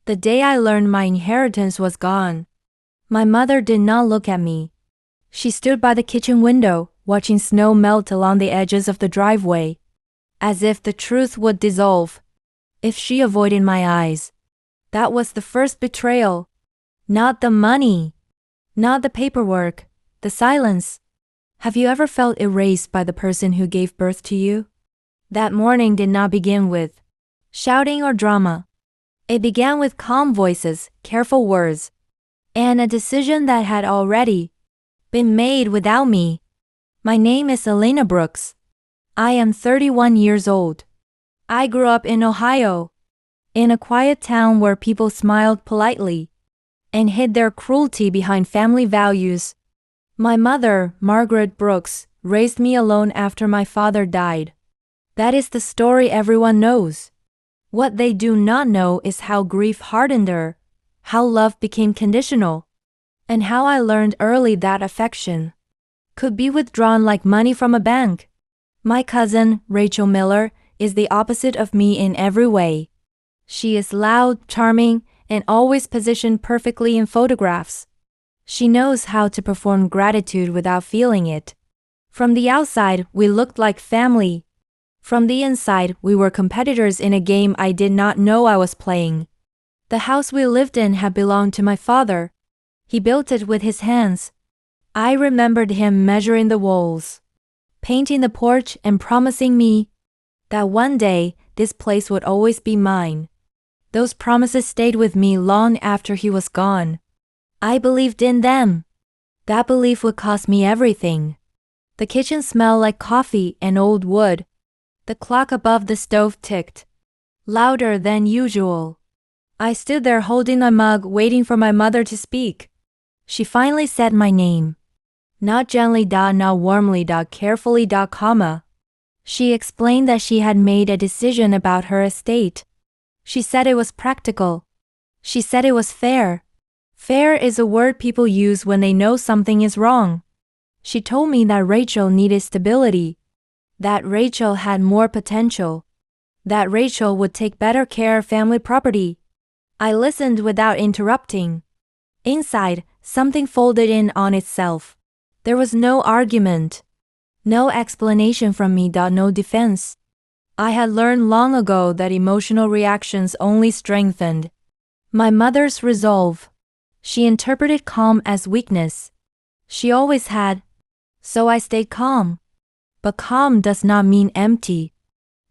The day I learned my inheritance was gone, my mother did not look at me. She stood by the kitchen window, watching snow melt along the edges of the driveway, as if the truth would dissolve if she avoided my eyes. That was the first betrayal. Not the money, not the paperwork, the silence. Have you ever felt erased by the person who gave birth to you? That morning did not begin with shouting or drama. It began with calm voices, careful words, and a decision that had already been made without me. My name is Elena Brooks. I am 31 years old. I grew up in Ohio, in a quiet town where people smiled politely and hid their cruelty behind family values. My mother, Margaret Brooks, raised me alone after my father died. That is the story everyone knows. What they do not know is how grief hardened her, how love became conditional, and how I learned early that affection could be withdrawn like money from a bank. My cousin, Rachel Miller, is the opposite of me in every way. She is loud, charming, and always positioned perfectly in photographs. She knows how to perform gratitude without feeling it. From the outside, we looked like family. From the inside, we were competitors in a game I did not know I was playing. The house we lived in had belonged to my father. He built it with his hands. I remembered him measuring the walls, painting the porch, and promising me that one day this place would always be mine. Those promises stayed with me long after he was gone. I believed in them. That belief would cost me everything. The kitchen smelled like coffee and old wood. The clock above the stove ticked, louder than usual. I stood there holding my mug, waiting for my mother to speak. She finally said my name. Not gently, not warmly, carefully, comma. She explained that she had made a decision about her estate. She said it was practical. She said it was fair. Fair is a word people use when they know something is wrong. She told me that Rachel needed stability, that Rachel had more potential, that Rachel would take better care of family property. I listened without interrupting. Inside, something folded in on itself. There was no argument, no explanation from me, no defense. I had learned long ago that emotional reactions only strengthened my mother's resolve. She interpreted calm as weakness. She always had. So I stayed calm. But calm does not mean empty.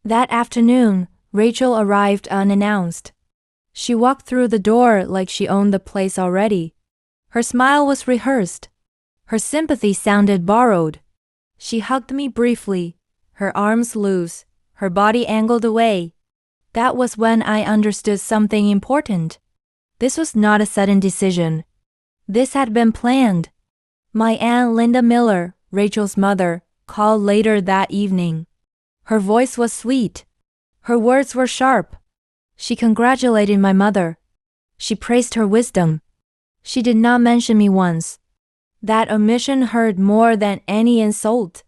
That afternoon, Rachel arrived unannounced. She walked through the door like she owned the place already. Her smile was rehearsed. Her sympathy sounded borrowed. She hugged me briefly, her arms loose, her body angled away. That was when I understood something important. This was not a sudden decision. This had been planned. My Aunt Linda Miller, Rachel's mother, called later that evening. Her voice was sweet. Her words were sharp. She congratulated my mother. She praised her wisdom. She did not mention me once. That omission hurt more than any insult.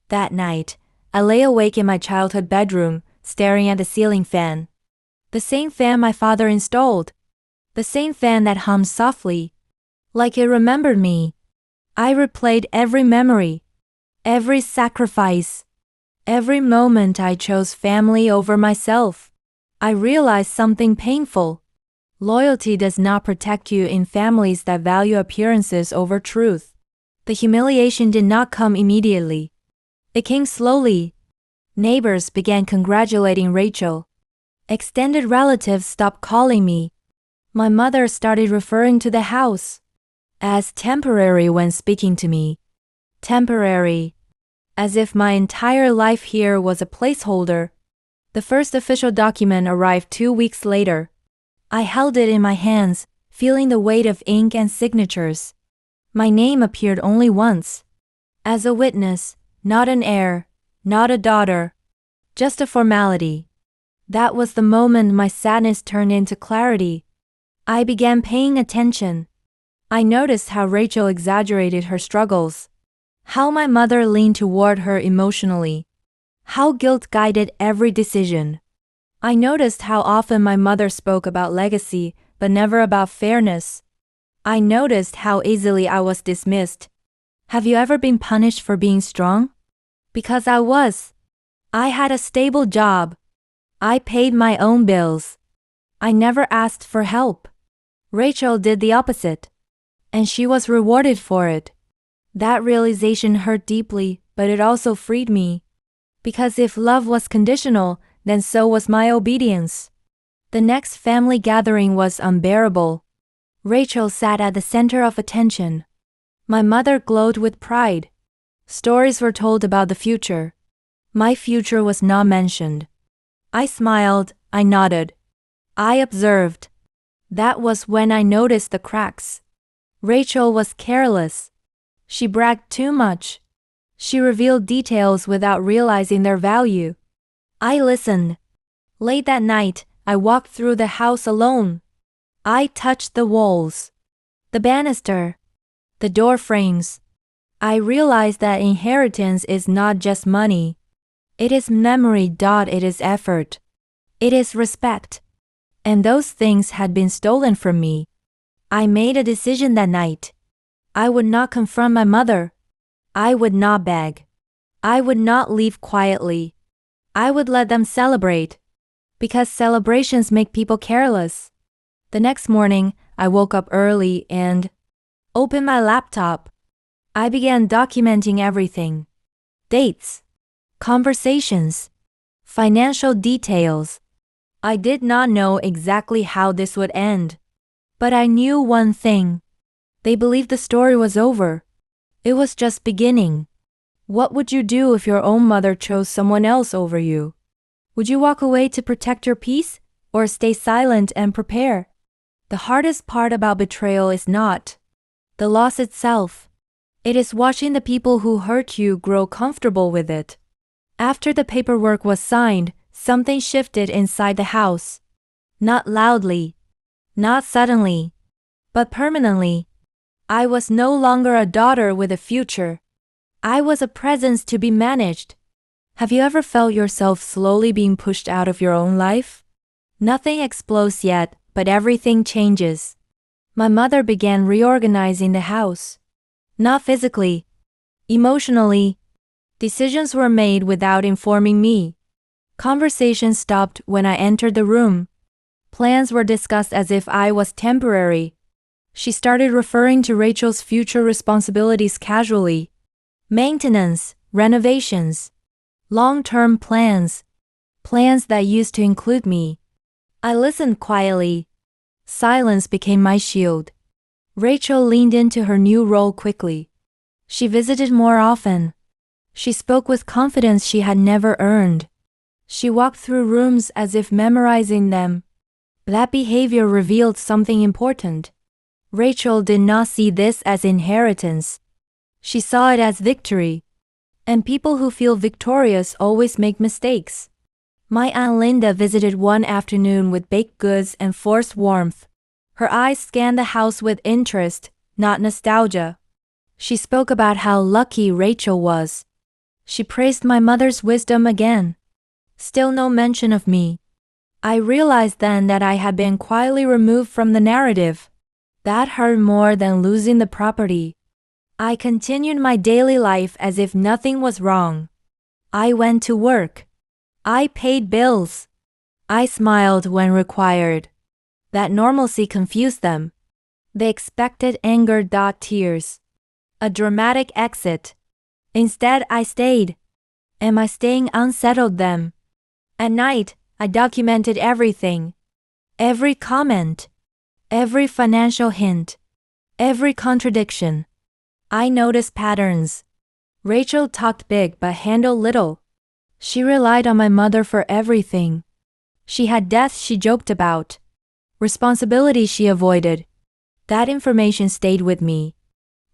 That night, I lay awake in my childhood bedroom, staring at the ceiling fan. The same fan my father installed. The same fan that hummed softly, like it remembered me. I replayed every memory, every sacrifice, every moment I chose family over myself. I realized something painful. Loyalty does not protect you in families that value appearances over truth. The humiliation did not come immediately. It came slowly. Neighbors began congratulating Rachel. Extended relatives stopped calling me. My mother started referring to the house as temporary when speaking to me. Temporary, as if my entire life here was a placeholder. The first official document arrived 2 weeks later. I held it in my hands, feeling the weight of ink and signatures. My name appeared only once. As a witness, not an heir, not a daughter, just a formality. That was the moment my sadness turned into clarity. I began paying attention. I noticed how Rachel exaggerated her struggles, how my mother leaned toward her emotionally, how guilt guided every decision. I noticed how often my mother spoke about legacy, but never about fairness. I noticed how easily I was dismissed. Have you ever been punished for being strong? Because I was. I had a stable job. I paid my own bills. I never asked for help. Rachel did the opposite. And she was rewarded for it. That realization hurt deeply, but it also freed me. Because if love was conditional, then so was my obedience. The next family gathering was unbearable. Rachel sat at the center of attention. My mother glowed with pride. Stories were told about the future. My future was not mentioned. I smiled, I nodded. I observed. That was when I noticed the cracks. Rachel was careless. She bragged too much. She revealed details without realizing their value. I listened. Late that night, I walked through the house alone. I touched the walls, the banister, the door frames. I realized that inheritance is not just money. It is memory. It is effort. It is respect. And those things had been stolen from me. I made a decision that night. I would not confront my mother. I would not beg. I would not leave quietly. I would let them celebrate. Because celebrations make people careless. The next morning, I woke up early and opened my laptop. I began documenting everything. Dates, conversations, financial details. I did not know exactly how this would end. But I knew one thing. They believed the story was over. It was just beginning. What would you do if your own mother chose someone else over you? Would you walk away to protect your peace, or stay silent and prepare? The hardest part about betrayal is not the loss itself. It is watching the people who hurt you grow comfortable with it. After the paperwork was signed, something shifted inside the house. Not loudly, not suddenly, but permanently. I was no longer a daughter with a future. I was a presence to be managed. Have you ever felt yourself slowly being pushed out of your own life? Nothing explodes yet, but everything changes. My mother began reorganizing the house. Not physically, emotionally. Decisions were made without informing me. Conversations stopped when I entered the room. Plans were discussed as if I was temporary. She started referring to Rachel's future responsibilities casually. Maintenance, renovations, long-term plans. Plans that used to include me. I listened quietly. Silence became my shield. Rachel leaned into her new role quickly. She visited more often. She spoke with confidence she had never earned. She walked through rooms as if memorizing them. That behavior revealed something important. Rachel did not see this as inheritance. She saw it as victory. And people who feel victorious always make mistakes. My Aunt Linda visited one afternoon with baked goods and forced warmth. Her eyes scanned the house with interest, not nostalgia. She spoke about how lucky Rachel was. She praised my mother's wisdom again. Still no mention of me. I realized then that I had been quietly removed from the narrative. That hurt more than losing the property. I continued my daily life as if nothing was wrong. I went to work. I paid bills. I smiled when required. That normalcy confused them. They expected anger. Tears. A dramatic exit. Instead, I stayed. And my staying unsettled them. At night, I documented everything. Every comment. Every financial hint. Every contradiction. I noticed patterns. Rachel talked big but handled little. She relied on my mother for everything. She had debts she joked about. Responsibility she avoided. That information stayed with me.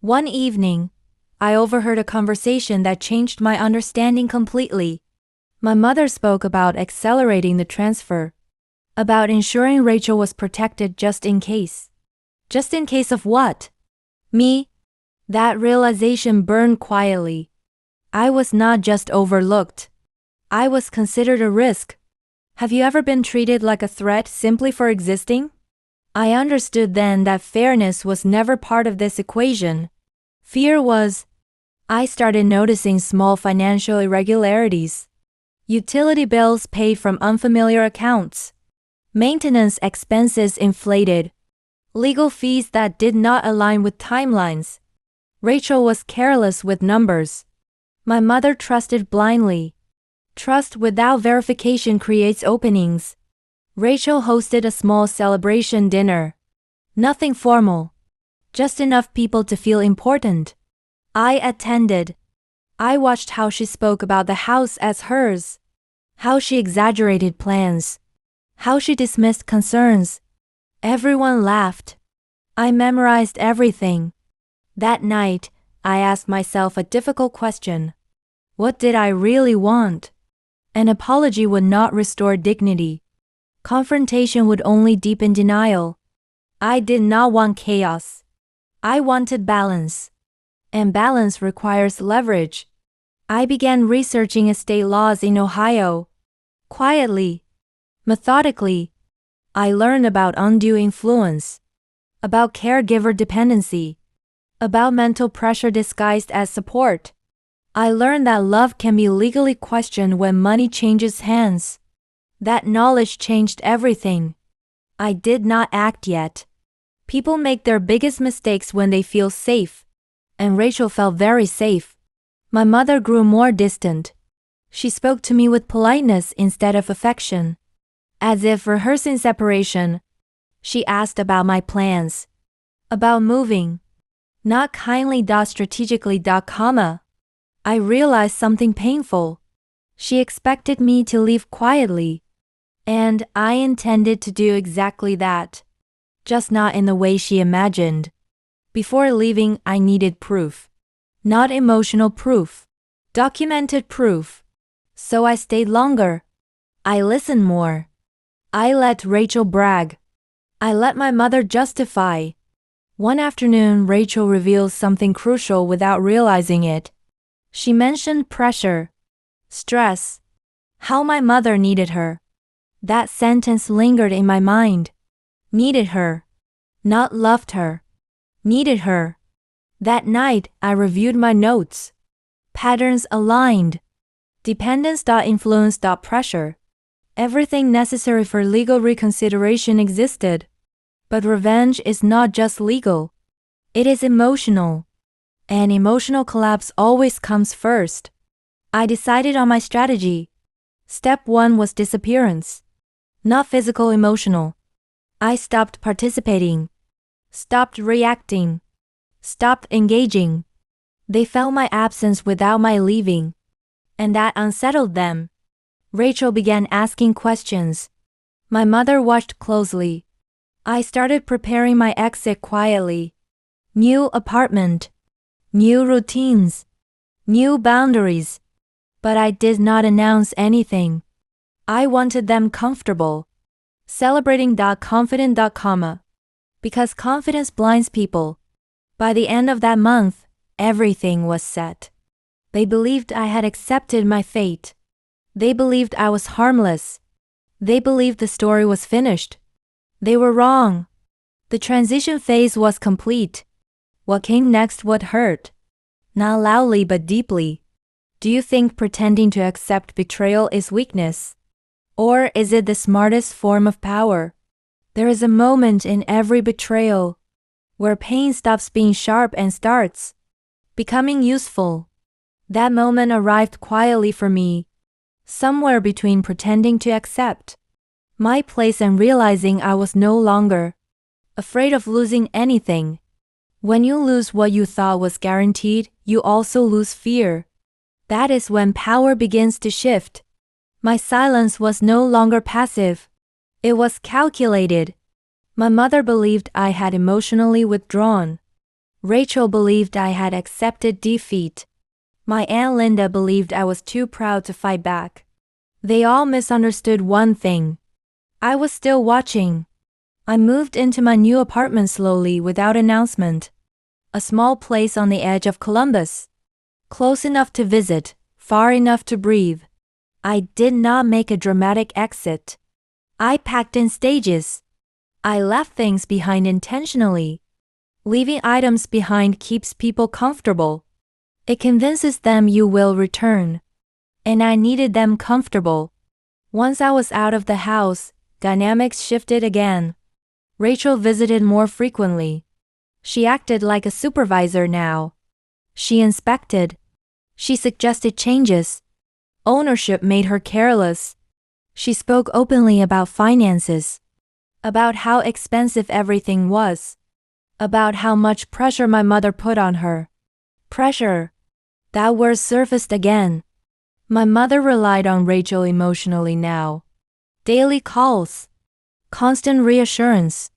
One evening, I overheard a conversation that changed my understanding completely. My mother spoke about accelerating the transfer. About ensuring Rachel was protected just in case. Just in case of what? Me? That realization burned quietly. I was not just overlooked. I was considered a risk. Have you ever been treated like a threat simply for existing? I understood then that fairness was never part of this equation. Fear was. I started noticing small financial irregularities. Utility bills paid from unfamiliar accounts. Maintenance expenses inflated. Legal fees that did not align with timelines. Rachel was careless with numbers. My mother trusted blindly. Trust without verification creates openings. Rachel hosted a small celebration dinner. Nothing formal. Just enough people to feel important. I attended. I watched how she spoke about the house as hers. How she exaggerated plans. How she dismissed concerns. Everyone laughed. I memorized everything. That night, I asked myself a difficult question. What did I really want? An apology would not restore dignity. Confrontation would only deepen denial. I did not want chaos. I wanted balance. And balance requires leverage. I began researching estate laws in Ohio. Quietly. Methodically. I learned about undue influence. About caregiver dependency. About mental pressure disguised as support. I learned that love can be legally questioned when money changes hands. That knowledge changed everything. I did not act yet. People make their biggest mistakes when they feel safe. And Rachel felt very safe. My mother grew more distant. She spoke to me with politeness instead of affection. As if rehearsing separation. She asked about my plans. About moving. Not kindly, strategically, comma. I realized something painful. She expected me to leave quietly. And I intended to do exactly that. Just not in the way she imagined. Before leaving, I needed proof. Not emotional proof. Documented proof. So I stayed longer. I listened more. I let Rachel brag. I let my mother justify. One afternoon, Rachel revealed something crucial without realizing it. She mentioned pressure. Stress. How my mother needed her. That sentence lingered in my mind. Needed her. Not loved her. Needed her. That night, I reviewed my notes. Patterns aligned. Dependence. Influence. Pressure. Everything necessary for legal reconsideration existed. But revenge is not just legal. It is emotional. And emotional collapse always comes first. I decided on my strategy. Step 1 was disappearance. Not physical, emotional. I stopped participating. Stopped reacting. Stopped engaging. They felt my absence without my leaving. And that unsettled them. Rachel began asking questions. My mother watched closely. I started preparing my exit quietly. New apartment. New routines. New boundaries. But I did not announce anything. I wanted them comfortable. Celebrating. Confident. Comma. Because confidence blinds people. By the end of that month, everything was set. They believed I had accepted my fate. They believed I was harmless. They believed the story was finished. They were wrong. The transition phase was complete. What came next would hurt. Not loudly but deeply. Do you think pretending to accept betrayal is weakness? Or is it the smartest form of power? There is a moment in every betrayal where pain stops being sharp and starts becoming useful. That moment arrived quietly for me, somewhere between pretending to accept my place and realizing I was no longer afraid of losing anything. When you lose what you thought was guaranteed, you also lose fear. That is when power begins to shift. My silence was no longer passive. It was calculated. My mother believed I had emotionally withdrawn. Rachel believed I had accepted defeat. My Aunt Linda believed I was too proud to fight back. They all misunderstood one thing. I was still watching. I moved into my new apartment slowly without announcement. A small place on the edge of Columbus. Close enough to visit, far enough to breathe. I did not make a dramatic exit. I packed in stages. I left things behind intentionally. Leaving items behind keeps people comfortable. It convinces them you will return. And I needed them comfortable. Once I was out of the house, dynamics shifted again. Rachel visited more frequently. She acted like a supervisor now. She inspected. She suggested changes. Ownership made her careless. She spoke openly about finances. About how expensive everything was. About how much pressure my mother put on her. Pressure. That word surfaced again. My mother relied on Rachel emotionally now. Daily calls. Constant reassurance.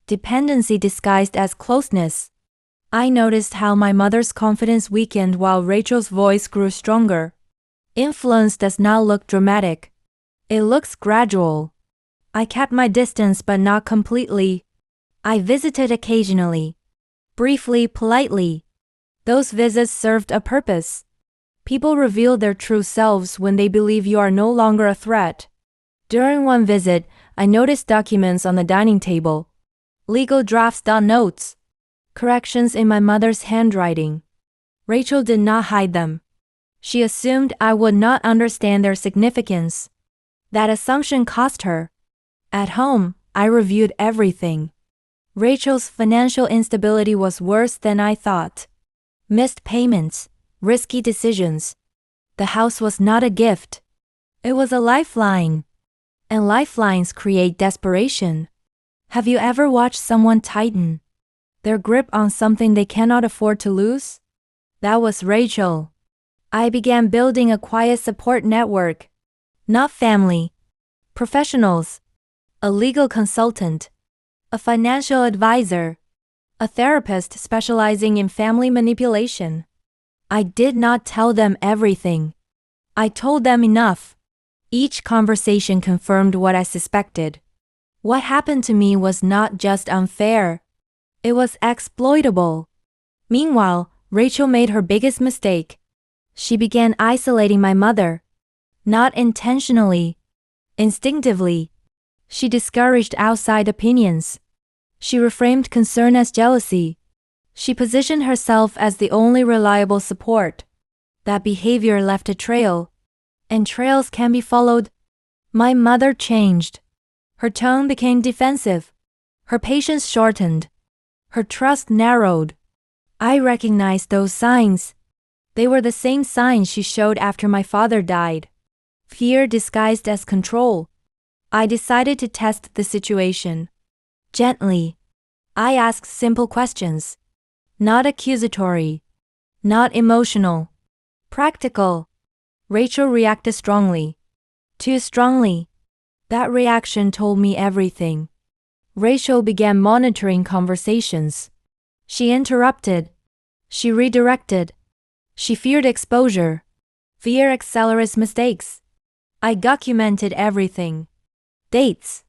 Dependency disguised as closeness. I noticed how my mother's confidence weakened while Rachel's voice grew stronger. Influence does not look dramatic. It looks gradual. I kept my distance but not completely. I visited occasionally. Briefly, politely. Those visits served a purpose. People reveal their true selves when they believe you are no longer a threat. During one visit, I noticed documents on the dining table. Legal drafts, notes. Corrections in my mother's handwriting. Rachel did not hide them. She assumed I would not understand their significance. That assumption cost her. At home, I reviewed everything. Rachel's financial instability was worse than I thought. Missed payments. Risky decisions. The house was not a gift. It was a lifeline. And lifelines create desperation. Have you ever watched someone tighten their grip on something they cannot afford to lose? That was Rachel. I began building a quiet support network. Not family. Professionals. A legal consultant. A financial advisor. A therapist specializing in family manipulation. I did not tell them everything. I told them enough. Each conversation confirmed what I suspected. What happened to me was not just unfair. It was exploitable. Meanwhile, Rachel made her biggest mistake. She began isolating my mother. Not intentionally. Instinctively. She discouraged outside opinions. She reframed concern as jealousy. She positioned herself as the only reliable support. That behavior left a trail. And trails can be followed. My mother changed. Her tone became defensive. Her patience shortened. Her trust narrowed. I recognized those signs. They were the same signs she showed after my father died. Fear disguised as control. I decided to test the situation. Gently. I asked simple questions. Not accusatory. Not emotional. Practical. Rachel reacted strongly. Too strongly. That reaction told me everything. Rachel began monitoring conversations. She interrupted. She redirected. She feared exposure. Fear accelerates mistakes. I documented everything. Dates.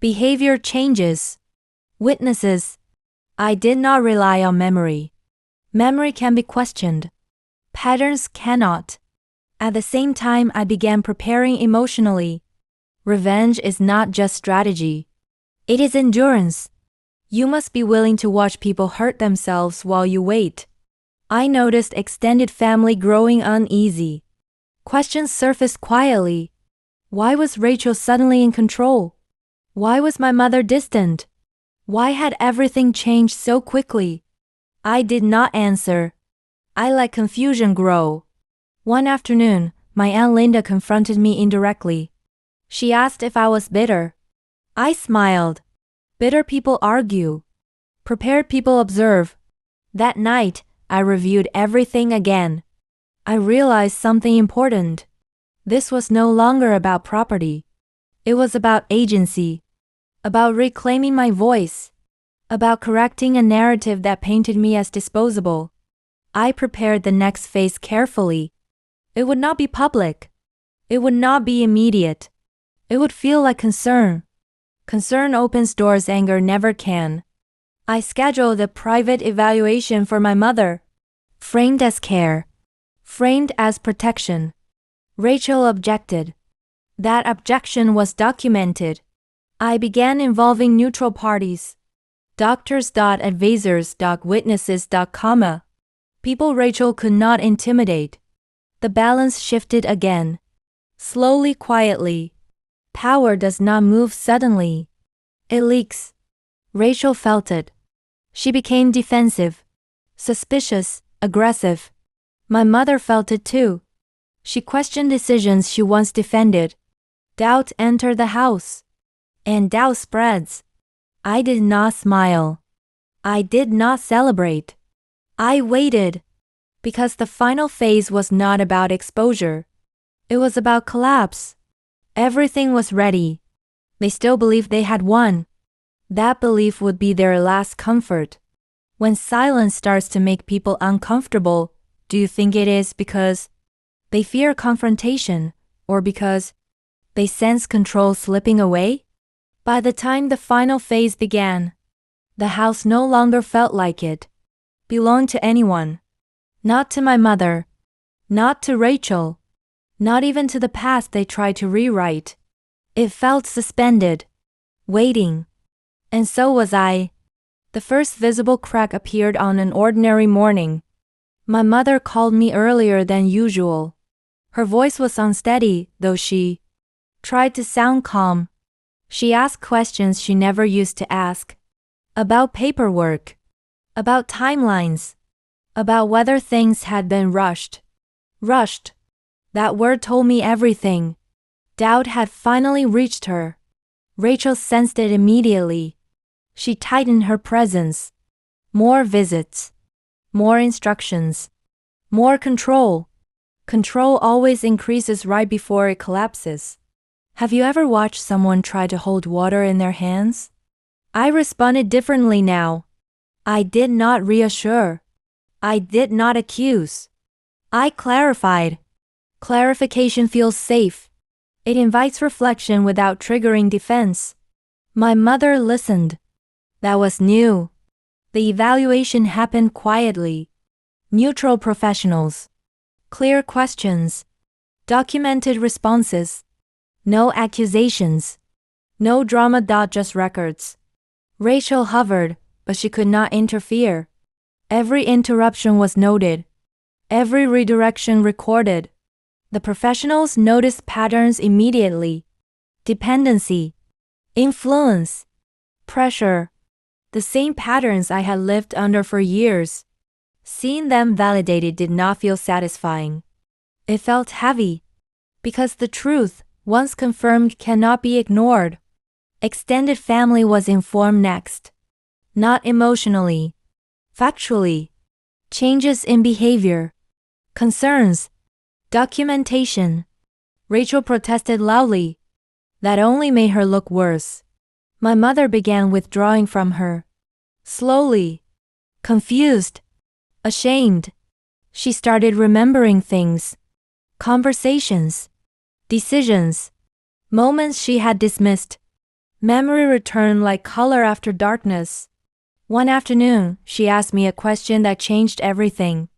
Behavior changes. Witnesses. I did not rely on memory. Memory can be questioned. Patterns cannot. At the same time, I began preparing emotionally. Revenge is not just strategy. It is endurance. You must be willing to watch people hurt themselves while you wait. I noticed extended family growing uneasy. Questions surfaced quietly. Why was Rachel suddenly in control? Why was my mother distant? Why had everything changed so quickly? I did not answer. I let confusion grow. One afternoon, my Aunt Linda confronted me indirectly. She asked if I was bitter. I smiled. Bitter people argue. Prepared people observe. That night, I reviewed everything again. I realized something important. This was no longer about property. It was about agency. About reclaiming my voice. About correcting a narrative that painted me as disposable. I prepared the next phase carefully. It would not be public. It would not be immediate. It would feel like concern. Concern opens doors anger never can. I scheduled a private evaluation for my mother. Framed as care. Framed as protection. Rachel objected. That objection was documented. I began involving neutral parties. Doctors, advisors, witnesses, people Rachel could not intimidate. The balance shifted again. Slowly, quietly. Power does not move suddenly. It leaks. Rachel felt it. She became defensive, suspicious, aggressive. My mother felt it too. She questioned decisions she once defended. Doubt entered the house. And doubt spreads. I did not smile. I did not celebrate. I waited. Because the final phase was not about exposure. It was about collapse. Everything was ready. They still believed they had won. That belief would be their last comfort. When silence starts to make people uncomfortable, do you think it is because they fear confrontation or because they sense control slipping away? By the time the final phase began, the house no longer felt like it belonged to anyone. Not to my mother. Not to Rachel. Not even to the past they tried to rewrite. It felt suspended. Waiting. And so was I. The first visible crack appeared on an ordinary morning. My mother called me earlier than usual. Her voice was unsteady, though she tried to sound calm. She asked questions she never used to ask. About paperwork. About timelines. About whether things had been rushed. Rushed. That word told me everything. Doubt had finally reached her. Rachel sensed it immediately. She tightened her presence. More visits. More instructions. More control. Control always increases right before it collapses. Have you ever watched someone try to hold water in their hands? I responded differently now. I did not reassure. I did not accuse. I clarified. Clarification feels safe. It invites reflection without triggering defense. My mother listened. That was new. The evaluation happened quietly. Neutral professionals. Clear questions. Documented responses. No accusations. No drama. Just records. Rachel hovered, but she could not interfere. Every interruption was noted. Every redirection recorded. The professionals noticed patterns immediately. Dependency. Influence. Pressure. The same patterns I had lived under for years. Seeing them validated did not feel satisfying. It felt heavy. Because the truth, once confirmed, cannot be ignored. Extended family was informed next. Not emotionally. Factually. Changes in behavior. Concerns. Documentation. Rachel protested loudly. That only made her look worse. My mother began withdrawing from her. Slowly. Confused. Ashamed. She started remembering things. Conversations. Decisions. Moments she had dismissed. Memory returned like color after darkness. One afternoon, she asked me a question that changed everything.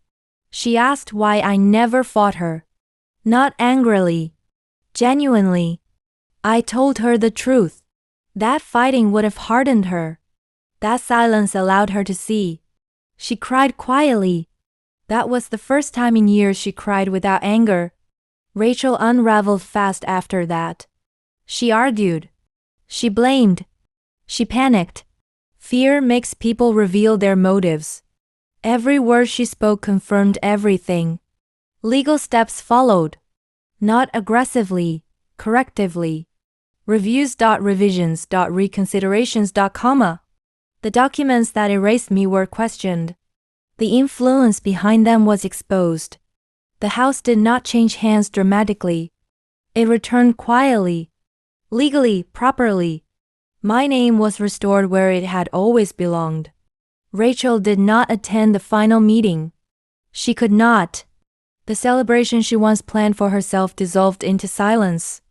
She asked why I never fought her. Not angrily. Genuinely. I told her the truth. That fighting would have hardened her. That silence allowed her to see. She cried quietly. That was the first time in years she cried without anger. Rachel unraveled fast after that. She argued. She blamed. She panicked. Fear makes people reveal their motives. Every word she spoke confirmed everything. Legal steps followed. Not aggressively, correctively. Reviews. Revisions. Reconsiderations. The documents that erased me were questioned. The influence behind them was exposed. The house did not change hands dramatically. It returned quietly. Legally, properly. My name was restored where it had always belonged. Rachel did not attend the final meeting. She could not. The celebration she once planned for herself dissolved into silence.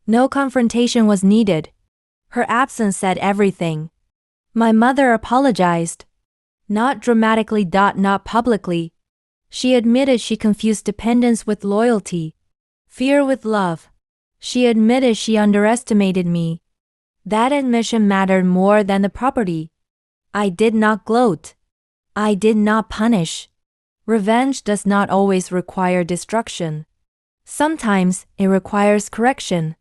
No confrontation was needed. Her absence said everything. My mother apologized. Not dramatically. Not publicly. She admitted she confused dependence with loyalty. Fear with love. She admitted she underestimated me. That admission mattered more than the property. I did not gloat. I did not punish. Revenge does not always require destruction. Sometimes it requires correction.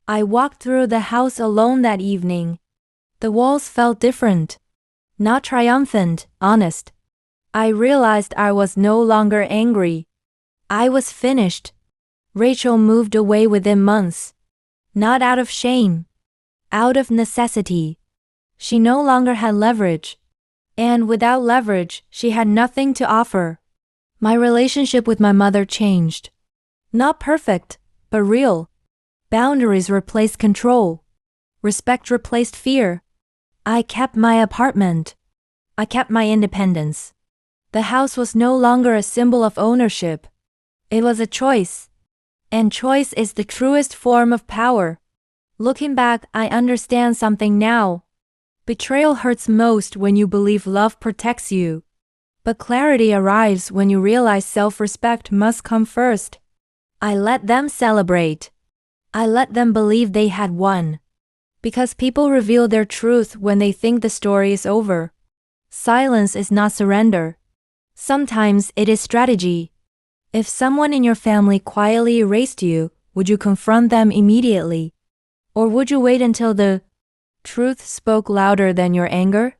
I walked through the house alone that evening. The walls felt different. Not triumphant, honest. I realized I was no longer angry. I was finished. Rachel moved away within months. Not out of shame. Out of necessity. She no longer had leverage. And without leverage, she had nothing to offer. My relationship with my mother changed. Not perfect, but real. Boundaries replaced control. Respect replaced fear. I kept my apartment. I kept my independence. The house was no longer a symbol of ownership. It was a choice. And choice is the truest form of power. Looking back, I understand something now. Betrayal hurts most when you believe love protects you. But clarity arrives when you realize self-respect must come first. I let them celebrate. I let them believe they had won. Because people reveal their truth when they think the story is over. Silence is not surrender. Sometimes it is strategy. If someone in your family quietly erased you, would you confront them immediately? Or would you wait until the truth spoke louder than your anger?